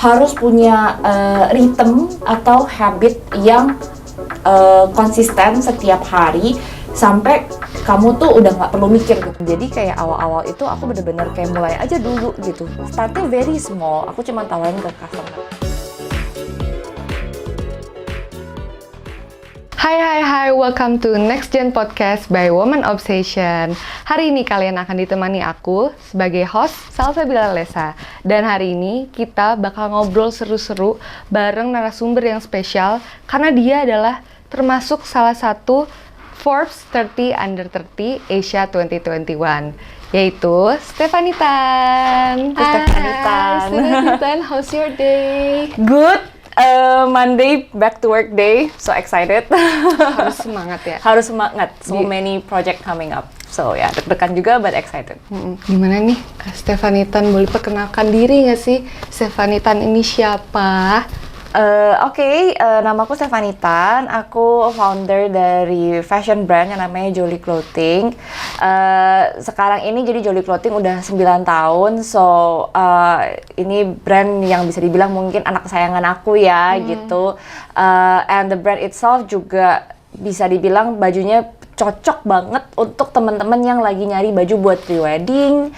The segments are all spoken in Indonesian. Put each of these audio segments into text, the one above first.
harus punya rhythm atau habit yang konsisten setiap hari sampai kamu tuh udah nggak perlu mikir gitu. Jadi kayak awal-awal itu aku bener-bener kayak mulai aja dulu gitu. Startnya very small, aku cuma tawarin ke customer. Hai, welcome to Next Gen Podcast by Woman Obsession. Hari ini kalian akan ditemani aku sebagai host, Salsabila Lesa. Dan hari ini kita bakal ngobrol seru-seru bareng narasumber yang spesial karena dia adalah termasuk salah satu Forbes 30 Under 30 Asia 2021, yaitu Stephanie Tan. Stephanie Tan. Stephanie Tan, how's your day? Good. Monday back to work day, so excited. Harus semangat ya? Harus semangat, so many project coming up. So ya, deg-degan juga but excited. Gimana nih, Stephanie Tan, boleh perkenalkan diri nggak sih? Stephanie Tan ini siapa? Oke, namaku Stephanie Tan, aku founder dari fashion brand yang namanya Jolly Clothing. Sekarang ini jadi Jolly Clothing udah 9 tahun, so ini brand yang bisa dibilang mungkin anak kesayangan aku ya gitu. And the brand itself juga bisa dibilang bajunya cocok banget untuk teman-teman yang lagi nyari baju buat pre-wedding.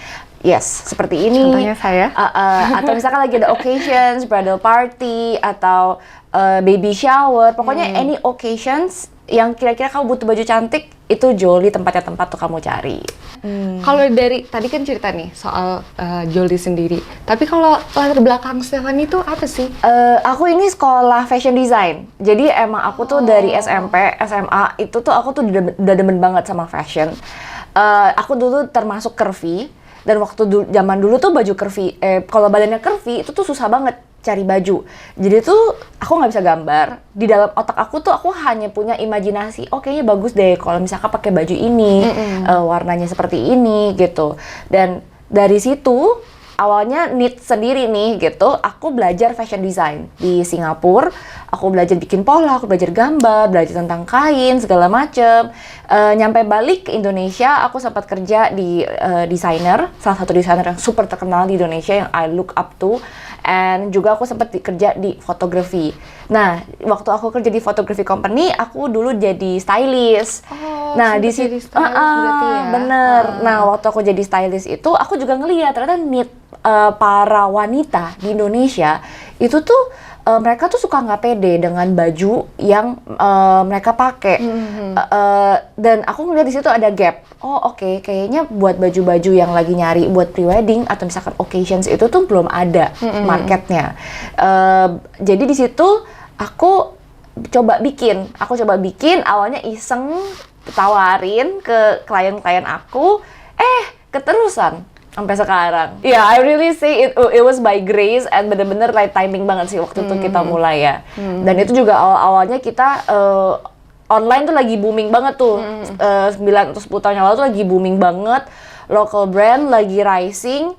Yes, seperti ini. Contohnya saya. Atau misalkan lagi ada occasions, bridal party, atau baby shower. Pokoknya any occasions yang kira-kira kamu butuh baju cantik, itu Jolly tempatnya tempat tuh kamu cari. Kalau dari, tadi kan cerita nih soal Jolly sendiri. Tapi kalau latar belakang Stephanie itu apa sih? Aku ini sekolah fashion design. Jadi emang aku tuh dari SMP, SMA, itu tuh aku tuh udah demen banget sama fashion. Aku dulu termasuk curvy. Dan waktu zaman dulu tuh baju curvy, kalau badannya curvy itu tuh susah banget cari baju. Jadi tuh aku nggak bisa gambar. Di dalam otak aku tuh aku hanya punya imajinasi, oh kayaknya bagus deh kalau misalkan pakai baju ini, warnanya seperti ini gitu. Dan dari situ awalnya need sendiri nih gitu, aku belajar fashion design di Singapura. Aku belajar bikin pola, aku belajar gambar, belajar tentang kain, segala macem. Nyampe balik ke Indonesia, aku sempat kerja di desainer, salah satu desainer yang super terkenal di Indonesia yang I look up to. And juga aku sempat kerja di fotografi. Nah, waktu aku kerja di fotografi company, aku dulu jadi stylist. Nah, di situ berarti ya. Bener. Nah, waktu aku jadi stylist itu, aku juga ngeliat ternyata need para wanita di Indonesia itu tuh mereka tuh suka nggak pede dengan baju yang mereka pakai. Dan aku ngeliat di situ ada gap. Oh oke, kayaknya buat baju-baju yang lagi nyari buat pre-wedding atau misalkan occasions itu tuh belum ada marketnya. Jadi di situ aku coba bikin. Awalnya iseng tawarin ke klien-klien aku. Keterusan sampai sekarang. Yeah, I really say it was by grace and bener-bener right timing banget sih waktu itu kita mulai ya. Dan itu juga awal-awalnya kita online tuh lagi booming banget tuh. 9 atau 10 tahun yang lalu tuh lagi booming banget. Local brand lagi rising.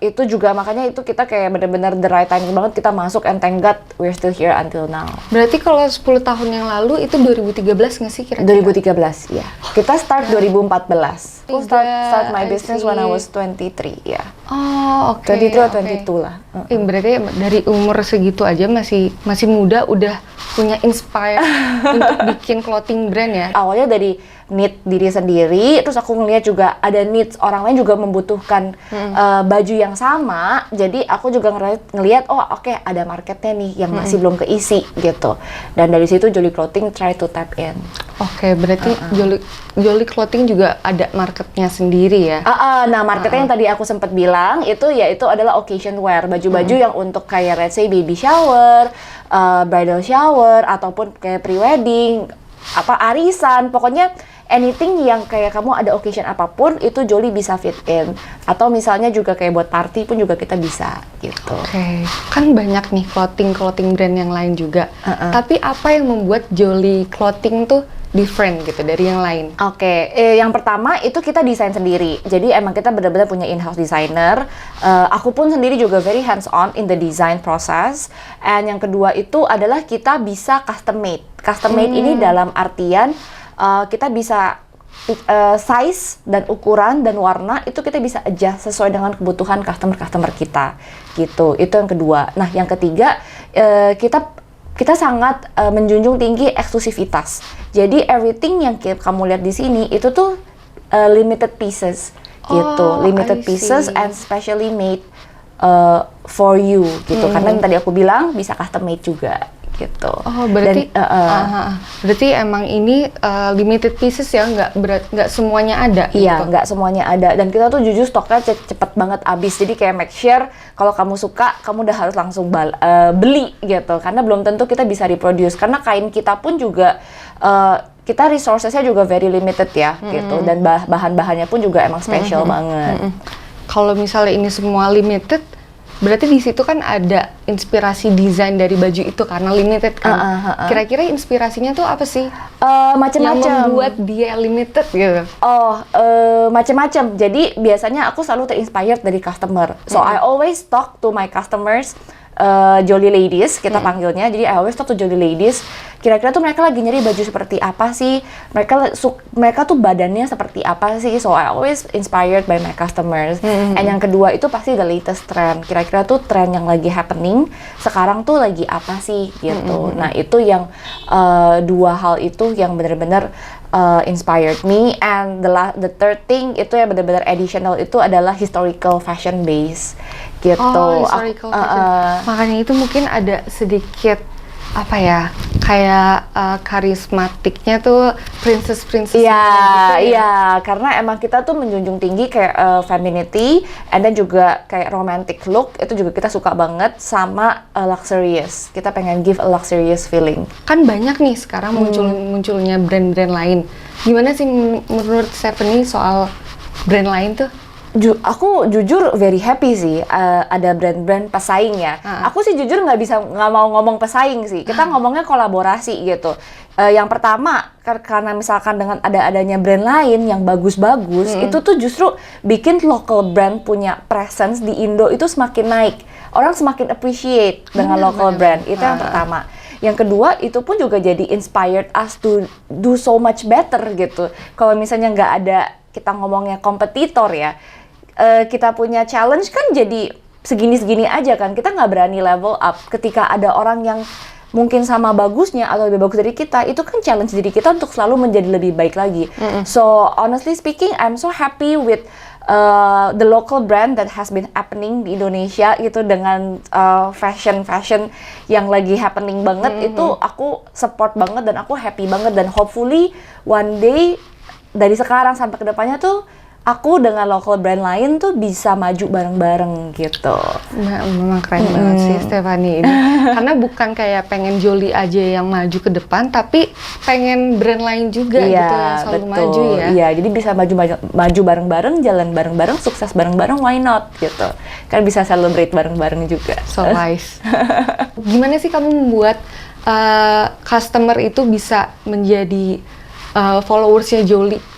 Itu juga makanya itu kita kayak bener-bener the right timing banget kita masuk, and thank God we're still here until now. Berarti kalau 10 tahun yang lalu itu 2013 nggak sih kira-kira? 2013, ya. Kita start 2014. Aku start my business when I was 23, ya. Oh, oke. 23 atau 22 lah. Berarti dari umur segitu aja masih muda udah punya inspire untuk bikin clothing brand ya? Awalnya dari need diri sendiri, terus aku ngeliat juga ada needs orang lain juga membutuhkan baju yang sama, jadi aku juga ngeliat oh oke, ada marketnya nih yang masih belum keisi gitu. Dan dari situ Jolly Clothing try to tap in. Oke, berarti Jolly Clothing juga ada marketnya sendiri ya? Nah, marketnya yang tadi aku sempat bilang itu adalah occasion wear, baju-baju yang untuk kayak let's say baby shower, bridal shower, ataupun kayak pre-wedding, arisan, pokoknya anything yang kayak kamu ada occasion apapun itu Jolly bisa fit in. Atau misalnya juga kayak buat party pun juga kita bisa gitu. Oke. Kan banyak nih clothing brand yang lain juga. Tapi apa yang membuat Jolly Clothing tuh different gitu dari yang lain? Oke, yang pertama itu kita desain sendiri. Jadi emang kita benar-benar punya in-house designer. Aku pun sendiri juga very hands-on in the design process. And yang kedua itu adalah kita bisa custom made. Custom made ini dalam artian kita bisa size dan ukuran dan warna itu kita bisa adjust sesuai dengan kebutuhan customer kita gitu. Itu yang kedua. Nah, yang ketiga kita sangat menjunjung tinggi eksklusivitas. Jadi everything yang kamu lihat di sini itu tuh limited pieces gitu, limited pieces and specially made for you gitu. Karena yang tadi aku bilang bisa custom made juga gitu. Oh, berarti berarti emang ini limited pieces ya, nggak semuanya ada. Iya, gitu. nggak semuanya ada. Dan kita tuh jujur stoknya cepet banget habis. Jadi kayak make sure kalau kamu suka, kamu udah harus langsung beli gitu. Karena belum tentu kita bisa reproduce. Karena kain kita pun juga kita resourcesnya juga very limited ya gitu. Dan bahan-bahannya pun juga emang special banget. Kalau misalnya ini semua limited, berarti di situ kan ada inspirasi desain dari baju itu karena limited kan. Kira-kira inspirasinya tuh apa sih? Macam-macam. Yang membuat dia limited gitu. Macam-macam. Jadi biasanya aku selalu terinspired dari customer. So I always talk to my customers, Jolly Ladies kita panggilnya. Jadi I always talk to Jolly Ladies. Kira-kira tuh mereka lagi nyari baju seperti apa sih? Mereka tuh badannya seperti apa sih? So I always inspired by my customers. And yang kedua itu pasti the latest trend. Kira-kira tuh trend yang lagi happening sekarang tuh lagi apa sih gitu. Nah, itu yang dua hal itu yang benar-benar inspired me. And the third thing itu yang benar-benar additional itu adalah historical fashion base gitu. Oh, historical fashion. Makanya itu mungkin ada sedikit apa ya, kayak karismatiknya tuh princess gitu ya. Iya, karena emang kita tuh menjunjung tinggi kayak femininity and then juga kayak romantic look, itu juga kita suka banget, sama luxurious. Kita pengen give a luxurious feeling. Kan banyak nih sekarang munculnya brand-brand lain. Gimana sih menurut Stephanie soal brand lain tuh? Aku jujur very happy sih ada brand-brand pesaing ya. Aku sih jujur nggak mau ngomong pesaing sih. Kita ngomongnya kolaborasi gitu. Yang pertama karena misalkan dengan adanya brand lain yang bagus-bagus, itu tuh justru bikin local brand punya presence di Indo itu semakin naik. Orang semakin appreciate dengan local brand. Itu yang pertama. Yang kedua, itu pun juga jadi inspired us to do so much better gitu. Kalau misalnya nggak ada, kita ngomongnya kompetitor ya, kita punya challenge kan jadi segini-segini aja kan. Kita nggak berani level up. Ketika ada orang yang mungkin sama bagusnya atau lebih bagus dari kita, itu kan challenge diri kita untuk selalu menjadi lebih baik lagi. So honestly speaking, I'm so happy with the local brand that has been happening di Indonesia gitu, dengan fashion yang lagi happening banget. Itu aku support banget dan aku happy banget, dan hopefully one day dari sekarang sampai ke depannya tuh aku dengan local brand lain tuh bisa maju bareng-bareng gitu. Nah, memang keren banget sih Stephanie ini. Karena bukan kayak pengen Jolly aja yang maju ke depan, tapi pengen brand lain juga gitu yang selalu maju ya. Iya, jadi bisa maju bareng-bareng, jalan bareng-bareng, sukses bareng-bareng, why not gitu. Kan bisa celebrate bareng-bareng juga. So wise. Gimana sih kamu membuat customer itu bisa menjadi followersnya Jolly?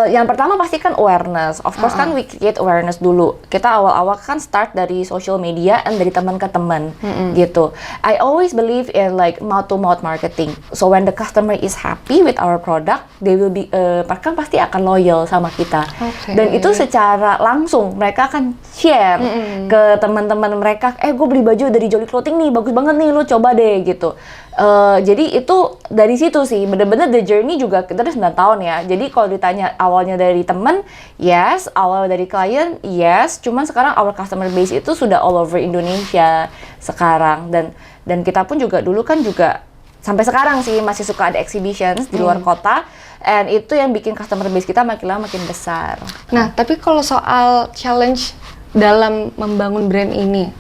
Yang pertama pasti kan awareness. Of course kan we create awareness dulu. Kita awal-awal kan start dari social media and dari teman ke teman gitu. I always believe in like mouth to mouth marketing. So when the customer is happy with our product, they will be mereka pasti akan loyal sama kita. Dan itu secara langsung mereka akan share ke teman-teman mereka. Gue beli baju dari Jolly Clothing nih, bagus banget nih, lu coba deh gitu. Jadi itu dari situ sih, bener-bener the journey juga kita udah 9 tahun ya. Jadi kalau ditanya awalnya dari temen, yes. Awal dari klien, yes. Cuman sekarang our customer base itu sudah all over Indonesia sekarang. Dan kita pun juga dulu kan juga sampai sekarang sih masih suka ada exhibitions di luar kota. And itu yang bikin customer base kita makin lama makin besar. Nah, tapi kalau soal challenge dalam membangun brand ini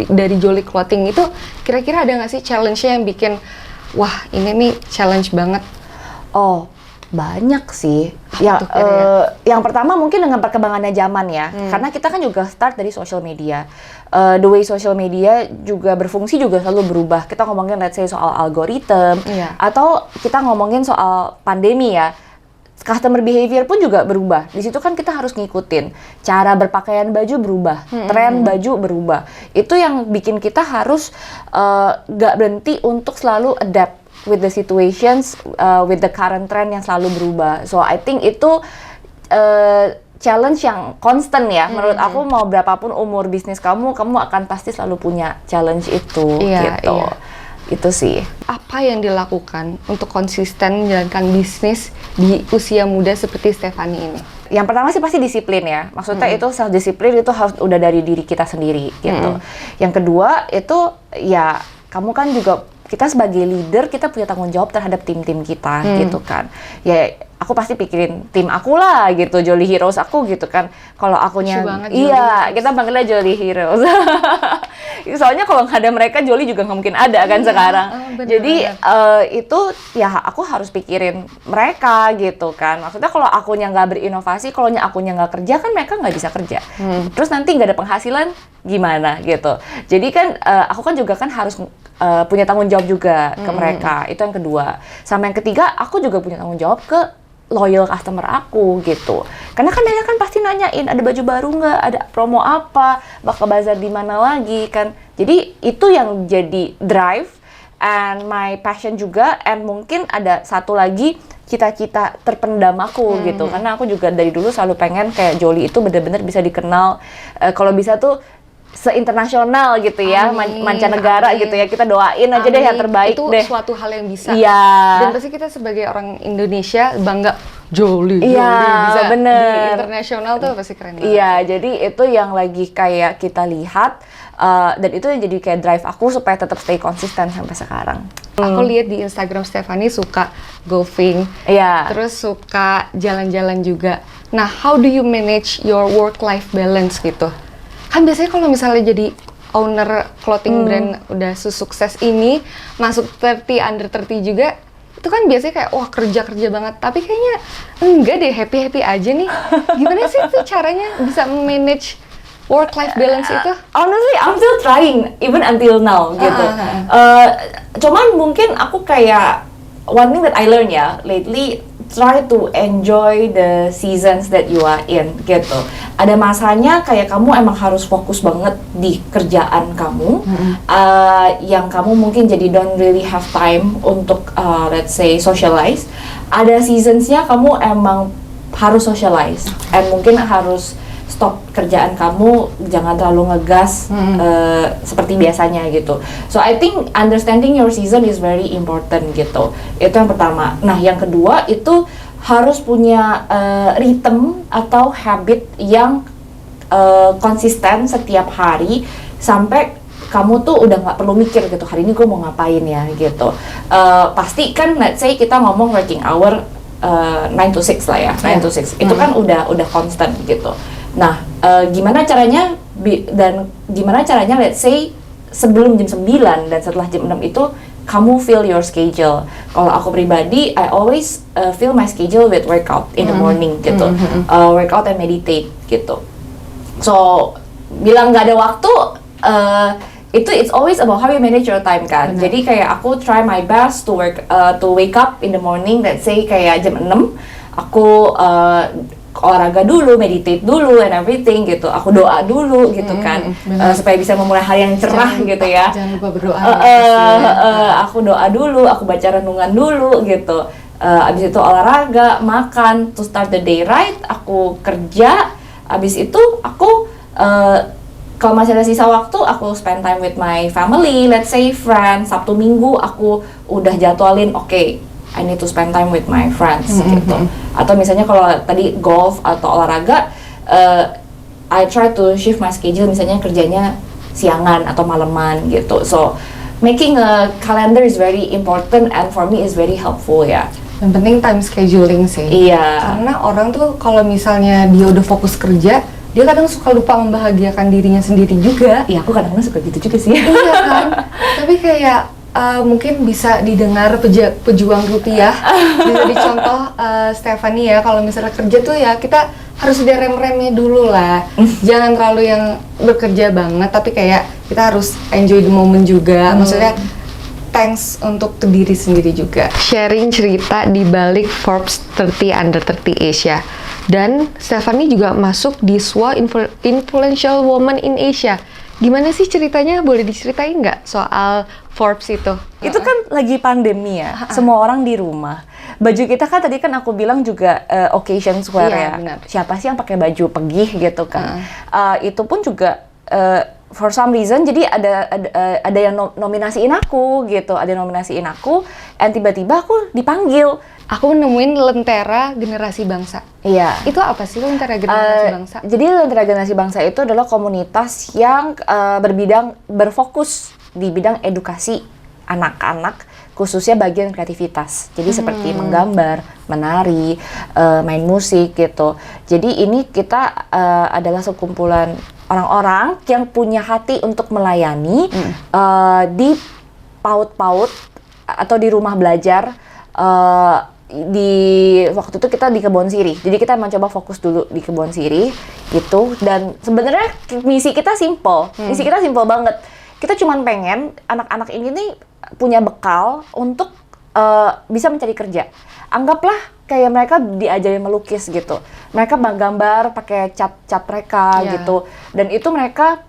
dari Jolly Clothing itu, kira-kira ada nggak sih challenge-nya yang bikin wah ini nih challenge banget? Oh, banyak sih. Yang pertama mungkin dengan perkembangannya zaman ya, karena kita kan juga start dari social media. The way social media juga berfungsi juga selalu berubah. Kita ngomongin let's say soal algoritma, atau kita ngomongin soal pandemi ya. Customer behavior pun juga berubah. Di situ kan kita harus ngikutin. Cara berpakaian baju berubah, tren baju berubah. Itu yang bikin kita harus gak berhenti untuk selalu adapt with the situations, with the current trend yang selalu berubah. So I think itu challenge yang constant ya. Menurut aku mau berapapun umur bisnis kamu akan pasti selalu punya challenge itu gitu. Itu sih. Apa yang dilakukan untuk konsisten menjalankan bisnis di usia muda seperti Stephanie ini? Yang pertama sih pasti disiplin ya. Maksudnya itu self disiplin itu harus udah dari diri kita sendiri gitu. Yang kedua itu ya kamu kan juga, kita sebagai leader kita punya tanggung jawab terhadap tim-tim kita gitu kan. Ya aku pasti pikirin tim aku lah gitu, Jolly Heroes aku gitu kan. Kalau akunya iya, kita panggilnya Jolly Heroes. Soalnya kalau nggak ada mereka, Jolly juga nggak mungkin ada kan sekarang. Jadi itu ya aku harus pikirin mereka gitu kan. Maksudnya kalau akunya nggak berinovasi, kalau akunya nggak kerja kan mereka nggak bisa kerja. Terus nanti nggak ada penghasilan gimana gitu. Jadi kan aku kan juga kan harus punya tanggung jawab juga ke mereka. Itu yang kedua. Sama yang ketiga, aku juga punya tanggung jawab ke loyal customer aku gitu. Karena kan mereka kan pasti nanyain ada baju baru nggak, ada promo apa, bakal bazar di mana lagi kan. Jadi itu yang jadi drive and my passion juga, and mungkin ada satu lagi cita-cita terpendam aku gitu. Karena aku juga dari dulu selalu pengen kayak Jolly itu benar-benar bisa dikenal, kalau bisa tuh se-internasional gitu ya, mancanegara gitu ya. Kita doain aja deh yang terbaik itu deh. Itu suatu hal yang bisa. Iya. Dan pasti kita sebagai orang Indonesia bangga Jolly bisa di internasional tuh pasti keren banget. Iya, jadi itu yang lagi kayak kita lihat, dan itu yang jadi kayak drive aku supaya tetap stay konsisten sampai sekarang. Aku lihat di Instagram Stephanie suka golfing, terus suka jalan-jalan juga. Nah, how do you manage your work-life balance gitu? Kan biasanya kalau misalnya jadi owner clothing brand udah sukses ini, masuk 30 under 30 juga, itu kan biasanya kayak wah kerja banget, tapi kayaknya enggak deh, happy aja nih. Gimana sih tuh caranya bisa manage work life balance itu? Honestly, I'm still trying even until now gitu. Cuman mungkin aku kayak one thing that I learned ya lately, try to enjoy the seasons that you are in gitu. Ada masanya kayak kamu emang harus fokus banget di kerjaan kamu, yang kamu mungkin jadi don't really have time untuk let's say socialize. Ada seasonsnya kamu emang harus socialize, and mungkin harus stop kerjaan kamu, jangan terlalu ngegas seperti biasanya gitu. So I think understanding your season is very important gitu. Itu yang pertama. Nah, yang kedua itu harus punya rhythm atau habit yang konsisten setiap hari sampai kamu tuh udah nggak perlu mikir gitu, hari ini gue mau ngapain ya gitu. Pasti kan let's say kita ngomong working hour 9 to 6 lah ya, 9 to 6. Itu kan udah constant gitu. Nah, gimana caranya let's say sebelum jam 9 dan setelah jam 6 itu kamu fill your schedule. Kalau aku pribadi, I always fill my schedule with workout in the morning gitu. Workout and meditate gitu. So, bilang nggak ada waktu, it's always about how you manage your time kan. Jadi kayak aku try my best to wake up in the morning, let's say kayak jam 6, aku olahraga dulu, meditate dulu and everything gitu. Aku doa dulu gitu kan, supaya bisa memulai hari yang cerah gitu ya. Jangan lupa berdoa. Aku doa dulu, aku baca renungan dulu gitu. Abis itu olahraga, makan, to start the day right. Aku kerja, abis itu aku kalau masih ada sisa waktu, aku spend time with my family, let's say friends. Sabtu Minggu aku udah jadwalin, okay, I need to spend time with my friends gitu. Atau misalnya kalau tadi golf atau olahraga, I try to shift my schedule, misalnya kerjanya siangan atau malaman gitu. So making a calendar is very important and for me is very helpful ya. Yang penting time scheduling sih. Iya. Karena orang tuh kalau misalnya dia udah fokus kerja, dia kadang suka lupa membahagiakan dirinya sendiri juga. Iya, aku kadang-kadang suka gitu juga sih. Iya kan? Tapi kayak mungkin bisa didengar pejuang rupiah, bisa dicontoh Stephanie ya, kalau misalnya kerja tuh ya kita harus ada rem-remnya dulu lah. Jangan terlalu yang bekerja banget, tapi kayak kita harus enjoy the moment juga. Maksudnya thanks untuk ke diri sendiri juga. Sharing cerita di balik Forbes 30 Under 30 Asia. Dan Stephanie juga masuk di SWA Influential Woman in Asia Gimana sih ceritanya? Boleh diceritain nggak soal Forbes itu? Itu kan lagi pandemi ya, semua orang di rumah. Baju kita kan tadi kan aku bilang juga occasion wear Iya, ya. benar. Siapa sih yang pakai baju pergi gitu kan? Itu pun juga for some reason jadi ada yang nominasiin aku gitu, ada yang nominasiin aku, and tiba-tiba aku dipanggil. Aku nemuin Lentera Generasi Bangsa. Iya. Itu apa sih Lentera Generasi Bangsa? Jadi Lentera Generasi Bangsa itu adalah komunitas yang berfokus di bidang edukasi anak-anak, khususnya bagian kreativitas. Jadi seperti menggambar, menari, main musik gitu. Jadi ini kita adalah sekumpulan orang-orang yang punya hati untuk melayani di PAUD-PAUD atau di rumah belajar. Di waktu itu kita di Kebon Sirih, jadi kita mencoba fokus dulu di Kebon Sirih gitu. Dan sebenarnya misi kita simple, banget. Kita cuma pengen anak-anak ini nih punya bekal untuk bisa mencari kerja. Anggaplah kayak mereka diajarin melukis gitu, mereka gambar pakai cat mereka gitu, dan itu mereka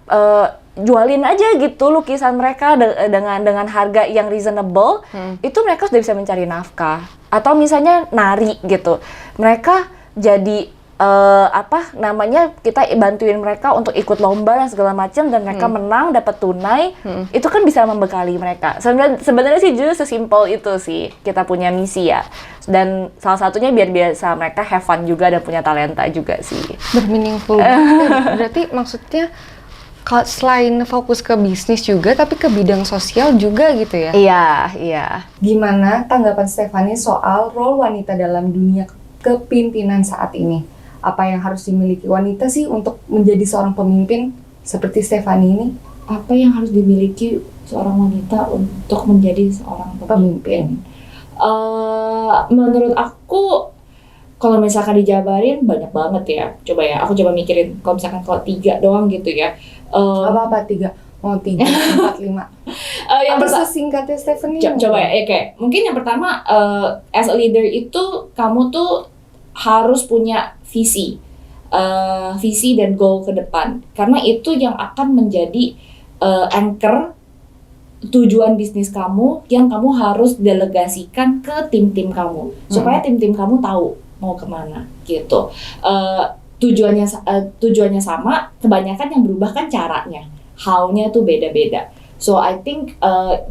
jualin aja gitu lukisan mereka dengan harga yang reasonable. Itu mereka sudah bisa mencari nafkah. Atau misalnya nari gitu, mereka jadi kita bantuin mereka untuk ikut lomba dan segala macam, dan mereka menang dapat tunai. Itu kan bisa membekali mereka. Sebenarnya sih justru sesimpel itu sih kita punya misi ya, dan salah satunya biar biasa mereka have fun juga dan punya talenta juga sih. Bermeaningful. Berarti maksudnya selain fokus ke bisnis juga, tapi ke bidang sosial juga gitu ya? Iya. Gimana tanggapan Stephanie soal role wanita dalam dunia kepemimpinan saat ini? Apa yang harus dimiliki wanita sih untuk menjadi seorang pemimpin seperti Stephanie ini? Apa yang harus dimiliki seorang wanita untuk menjadi seorang pemimpin? Menurut aku, kalau misalkan dijabarin banyak banget ya. Coba ya, aku coba mikirin. Kalau misalkan 3 doang gitu ya. Apa 3? Oh 3, 4, 5. Yang Apa singkatnya Stephanie? Coba ya, kayak mungkin yang pertama, as a leader itu kamu tuh harus punya visi dan goal ke depan. Karena itu yang akan menjadi anchor tujuan bisnis kamu yang kamu harus delegasikan ke tim-tim kamu, supaya tim-tim kamu tahu mau kemana gitu. Tujuannya sama, kebanyakan yang berubah kan caranya, how-nya tuh beda-beda. So I think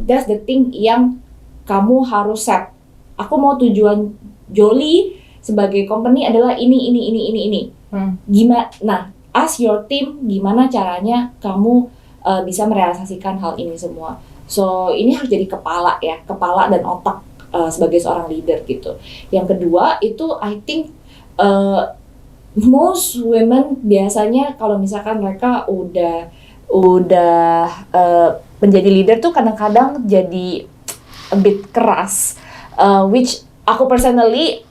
that's the thing yang kamu harus set. Aku mau tujuan Jolie sebagai company adalah ini. Gimana? Nah, as your team, gimana caranya kamu bisa merealisasikan hal ini semua. So ini harus jadi kepala dan otak sebagai seorang leader gitu. Yang kedua itu I think most women biasanya kalau misalkan mereka udah menjadi leader tuh kadang-kadang jadi a bit keras, which aku personally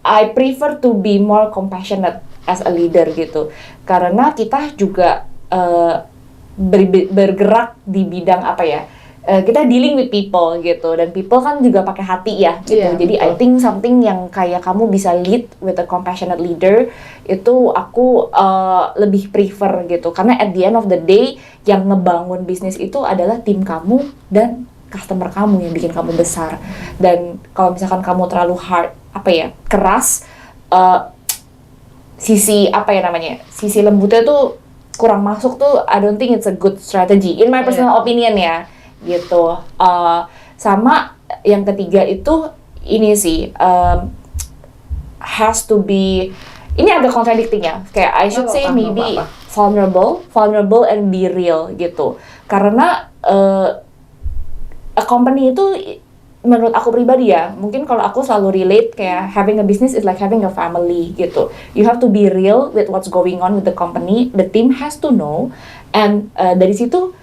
I prefer to be more compassionate as a leader gitu, karena kita juga bergerak di bidang kita dealing with people gitu, dan people kan juga pakai hati ya gitu. Jadi betul. I think something yang kayak kamu bisa lead with a compassionate leader itu aku lebih prefer gitu, karena at the end of the day yang ngebangun bisnis itu adalah tim kamu dan customer kamu yang bikin kamu besar. Dan kalau misalkan kamu terlalu keras, sisi lembutnya tuh kurang masuk tuh, I don't think it's a good strategy in my personal opinion ya gitu. Sama yang ketiga itu ini sih, has to be, ini agak contradicting ya, kayak I should say maybe vulnerable and be real gitu, karena a company itu menurut aku pribadi ya, mungkin kalau aku selalu relate kayak having a business is like having a family gitu. You have to be real with what's going on with the company, the team has to know, and dari situ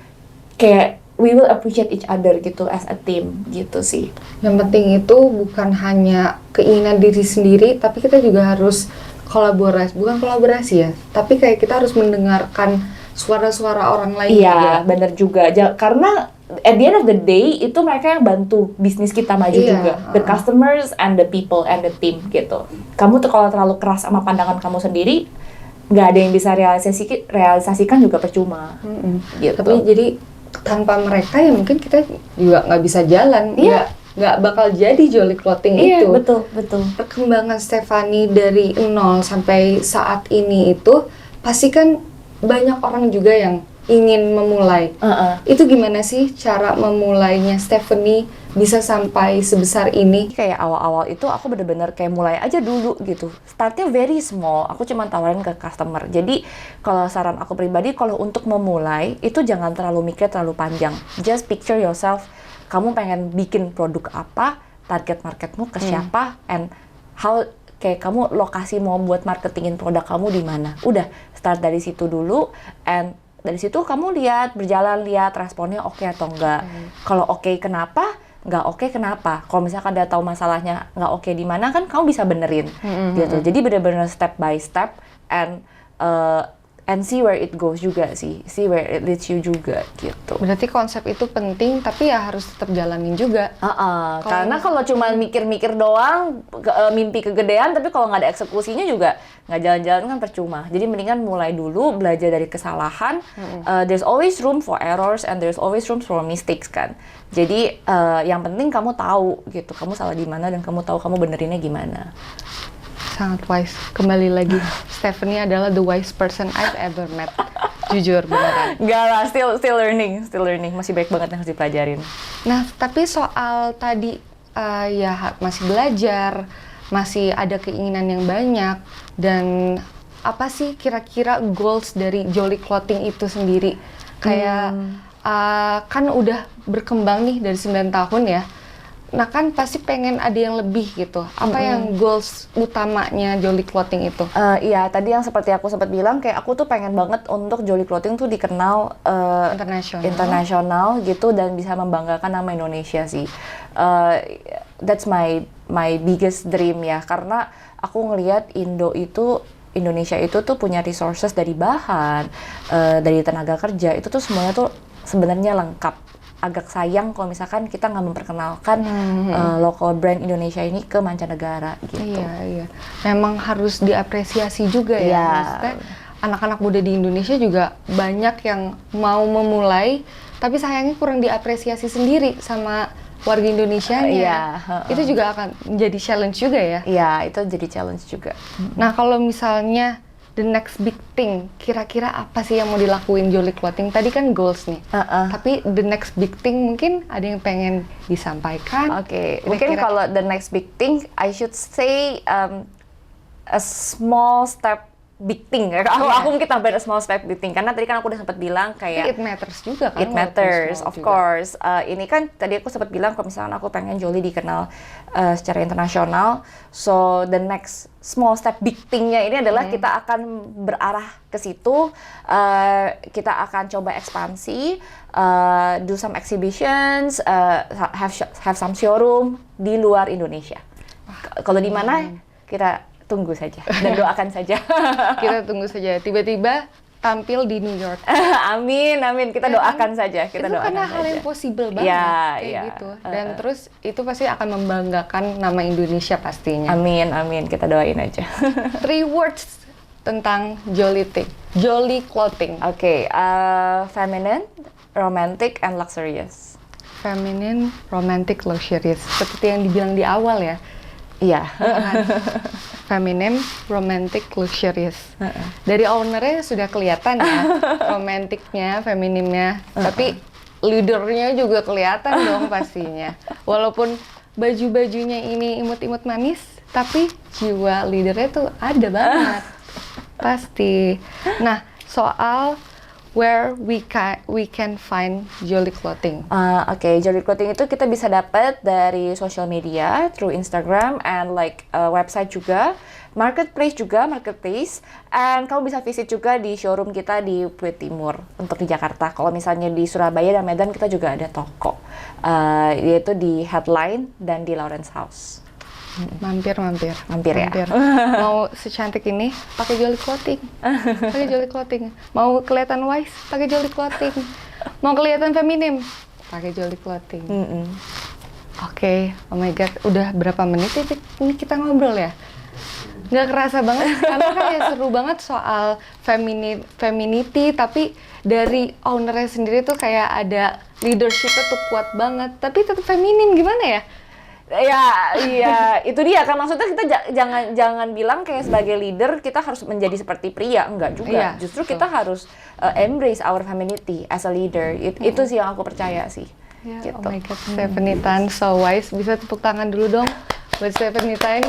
kayak we will appreciate each other gitu as a team gitu sih. Yang penting itu bukan hanya keinginan diri sendiri, tapi kita juga harus kolaborasi ya, tapi kayak kita harus mendengarkan suara-suara orang lain. Iya, benar juga. Karena at the end of the day itu mereka yang bantu bisnis kita maju juga. The customers and the people and the team gitu. Kamu tuh kalau terlalu keras sama pandangan kamu sendiri, nggak ada yang bisa realisasikan juga percuma. Gitu. Tapi jadi tanpa mereka ya mungkin kita juga nggak bisa jalan, nggak bakal jadi Jolly Clothing itu. Betul. Perkembangan Stephanie dari nol sampai saat ini itu pasti kan banyak orang juga yang ingin memulai. Itu gimana sih cara memulainya Stephanie bisa sampai sebesar ini? Kayak awal-awal itu aku bener-bener kayak mulai aja dulu gitu. Startnya very small, aku cuma tawarin ke customer. Jadi kalau saran aku pribadi, kalau untuk memulai itu jangan terlalu mikir terlalu panjang. Just picture yourself, kamu pengen bikin produk apa, target marketmu ke siapa, and how kayak kamu lokasi mau buat marketingin produk kamu di mana. Udah start dari situ dulu, and dari situ kamu lihat responnya oke atau enggak. Kalau oke, kenapa? Nggak oke, kenapa? Kalau misalkan udah tahu masalahnya nggak oke di mana, kan kamu bisa benerin gitu. Jadi bener-bener step by step, and see where it goes juga sih, see where it leads you juga gitu. Berarti konsep itu penting, tapi ya harus tetap jalanin juga. Karena kalau cuma mikir-mikir doang, mimpi kegedean, tapi kalau nggak ada eksekusinya juga nggak jalan-jalan kan percuma. Jadi mendingan mulai dulu, belajar dari kesalahan. There's always room for errors and there's always room for mistakes kan. Jadi yang penting kamu tahu gitu, kamu salah di mana dan kamu tahu kamu benerinnya gimana. Sangat wise. Kembali lagi, Stephanie adalah the wise person I've ever met. Jujur, beneran. Enggak lah, still learning. Masih banyak banget yang harus dipelajarin. Nah, tapi soal tadi ya masih belajar, masih ada keinginan yang banyak, dan apa sih kira-kira goals dari Jolly Clothing itu sendiri? Kayak kan udah berkembang nih dari 9 tahun ya. Nah kan pasti pengen ada yang lebih gitu. Apa yang goals utamanya Jolly Clothing itu? Iya, tadi yang seperti aku sempat bilang, kayak aku tuh pengen banget untuk Jolly Clothing tuh dikenal internasional gitu, dan bisa membanggakan nama Indonesia sih. That's my biggest dream ya, karena aku ngelihat Indonesia itu tuh punya resources dari bahan, dari tenaga kerja, itu tuh semuanya tuh sebenarnya lengkap. Agak sayang kalau misalkan kita nggak memperkenalkan local brand Indonesia ini ke mancanegara gitu. Iya. Memang harus diapresiasi juga ya. Maksudnya anak-anak muda di Indonesia juga banyak yang mau memulai, tapi sayangnya kurang diapresiasi sendiri sama warga Indonesianya. Itu juga akan menjadi challenge juga ya. Iya, itu jadi challenge juga. Nah, kalau misalnya the next big thing, kira-kira apa sih yang mau dilakuin Jolly Clothing? Tadi kan goals nih, tapi the next big thing mungkin ada yang pengen disampaikan. Oke, mungkin kalau the next big thing, I should say a small step big thing. Aku mungkin tambahin a small step big thing, karena tadi kan aku udah sempat bilang kayak it matters juga kan? It matters, of course. Ini kan tadi aku sempat bilang kalau misalnya aku pengen Jolly dikenal secara internasional. So the next small step big thing-nya ini adalah kita akan berarah ke situ. Kita akan coba ekspansi, do some exhibitions, have some showroom di luar Indonesia. Kalau di mana kita tunggu saja dan doakan saja. Kita tunggu saja. Tiba-tiba tampil di New York. Amin. Kita doakan saja. Kita itu doakan karena hal yang possible banget kayak gitu. Dan terus itu pasti akan membanggakan nama Indonesia pastinya. Amin. Kita doain aja. 3 words tentang Jolly Clothing. Oke, feminine, romantic, and luxurious. Feminine, romantic, luxurious. Seperti yang dibilang di awal ya. Iya. Feminine, romantic, luxurious. Dari ownernya sudah kelihatan ya, romantiknya, feminimnya. Tapi leadernya juga kelihatan dong pastinya. Walaupun baju-bajunya ini imut-imut manis, tapi jiwa leadernya tuh ada banget. Pasti. Nah, soal where we can find Jolly Clothing. Oke, Jolly Clothing itu kita bisa dapat dari social media, through Instagram and website juga, marketplace, and kamu bisa visit juga di showroom kita di Pluit Timur untuk di Jakarta. Kalau misalnya di Surabaya dan Medan kita juga ada toko, yaitu di Headline dan di Lawrence House. Mampir ya. Mau secantik ini pakai Jolly Clothing. Mau kelihatan wise pakai Jolly Clothing. Mau kelihatan feminim pakai Jolly Clothing. Oke, oh my god, udah berapa menit ini kita ngobrol ya? Nggak kerasa banget karena kayak seru banget soal femininity, tapi dari ownernya sendiri tuh kayak ada leadershipnya tuh kuat banget, tapi tetap feminin. Gimana ya? Ya, iya, itu dia kan, maksudnya kita jangan bilang kayak sebagai leader kita harus menjadi seperti pria, enggak juga. Iya, Justru betul. kita harus embrace our femininity as a leader. Itu sih yang aku percaya sih. Ya, Gitu. oh my god, Stephanie Tan, so wise. Bisa tepuk tangan dulu dong buat Stephanie Tan.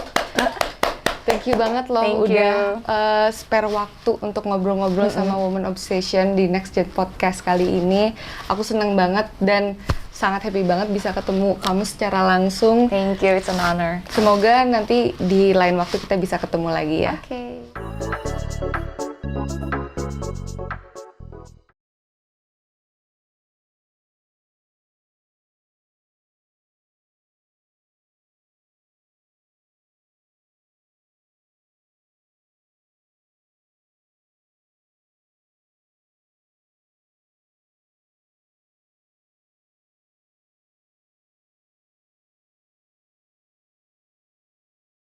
Thank you banget loh Thank udah you. spare waktu untuk ngobrol-ngobrol sama Woman Obsession di Next Gen Podcast kali ini. Aku seneng banget dan sangat happy banget bisa ketemu kamu secara langsung. Thank you, it's an honor. Semoga nanti di lain waktu kita bisa ketemu lagi ya. Oke.